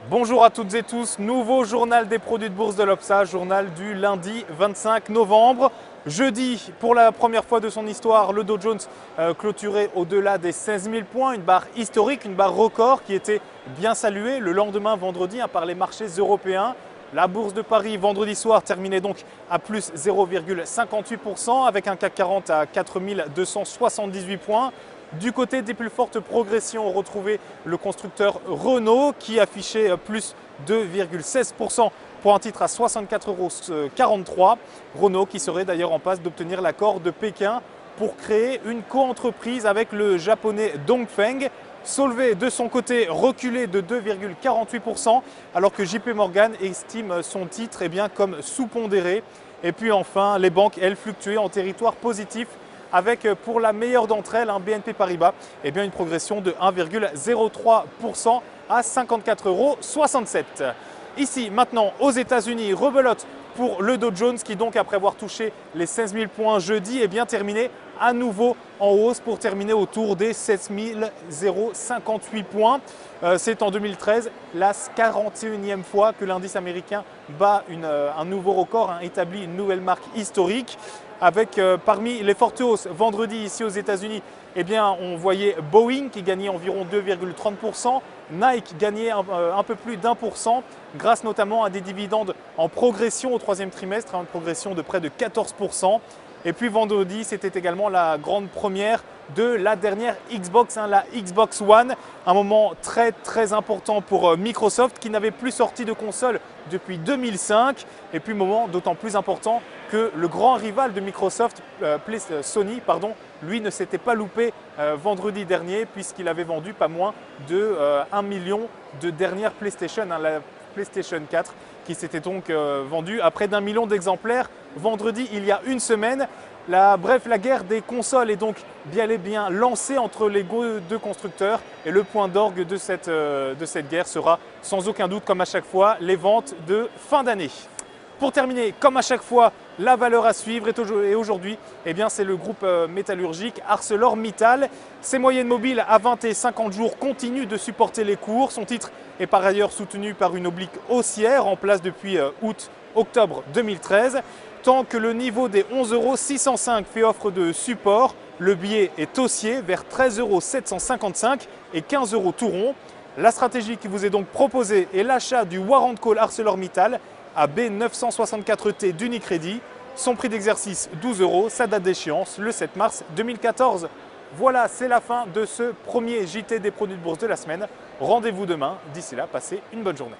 Bonjour à toutes et tous, nouveau journal des produits de bourse de l'Obsa, journal du lundi 25 novembre. Jeudi, pour la première fois de son histoire, le Dow Jones clôturait au-delà des 16 000 points, une barre historique, une barre record qui était bien saluée le lendemain vendredi par les marchés européens. La bourse de Paris vendredi soir terminait donc à plus 0,58% avec un CAC 40 à 4 278 points. Du côté des plus fortes progressions, on retrouvait le constructeur Renault qui affichait plus 2,16% pour un titre à 64,43 €. Renault qui serait d'ailleurs en passe d'obtenir l'accord de Pékin pour créer une coentreprise avec le japonais Dongfeng. Solvay de son côté reculé de 2,48% alors que JP Morgan estime son titre comme sous-pondéré. Et puis enfin, les banques, elles, fluctuaient en territoire positif avec pour la meilleure d'entre elles, un BNP Paribas, une progression de 1,03% à 54,67 €. Ici, maintenant, aux États-Unis, rebelote pour le Dow Jones qui donc, après avoir touché les 16 000 points jeudi, terminé à nouveau en hausse pour terminer autour des 7 058 points. C'est en 2013 la 41e fois que l'indice américain bat un nouveau record, établit une nouvelle marque historique. Avec parmi les fortes hausses vendredi ici aux États-Unis, on voyait Boeing qui gagnait environ 2,30%, Nike gagnait un peu plus d'1%, grâce notamment à des dividendes en progression au troisième trimestre, une progression de près de 14%. Et puis vendredi, c'était également la grande première de la dernière Xbox, la Xbox One. Un moment très important pour Microsoft qui n'avait plus sorti de console depuis 2005. Et puis moment d'autant plus important que le grand rival de Microsoft, Sony, lui ne s'était pas loupé vendredi dernier puisqu'il avait vendu pas moins de 1 million de dernières PlayStation, la PlayStation 4 qui s'était donc vendue à près d'1 million d'exemplaires vendredi il y a une semaine. La guerre des consoles est donc bien et bien lancée entre les deux constructeurs et le point d'orgue de cette guerre sera sans aucun doute, comme à chaque fois, les ventes de fin d'année. Pour terminer, comme à chaque fois, la valeur à suivre et aujourd'hui, c'est le groupe métallurgique ArcelorMittal. Ses moyennes mobiles à 20 et 50 jours continuent de supporter les cours. Son titre est par ailleurs soutenu par une oblique haussière en place depuis août-octobre 2013. Tant que le niveau des 11,605 € fait offre de support, le billet est haussier vers 13,755 € et 15 € tout rond. La stratégie qui vous est donc proposée est l'achat du Warrant Call ArcelorMittal à B964T d'Unicredit. Son prix d'exercice 12 €, sa date d'échéance le 7 mars 2014. Voilà, c'est la fin de ce premier JT des produits de bourse de la semaine. Rendez-vous demain. D'ici là, passez une bonne journée.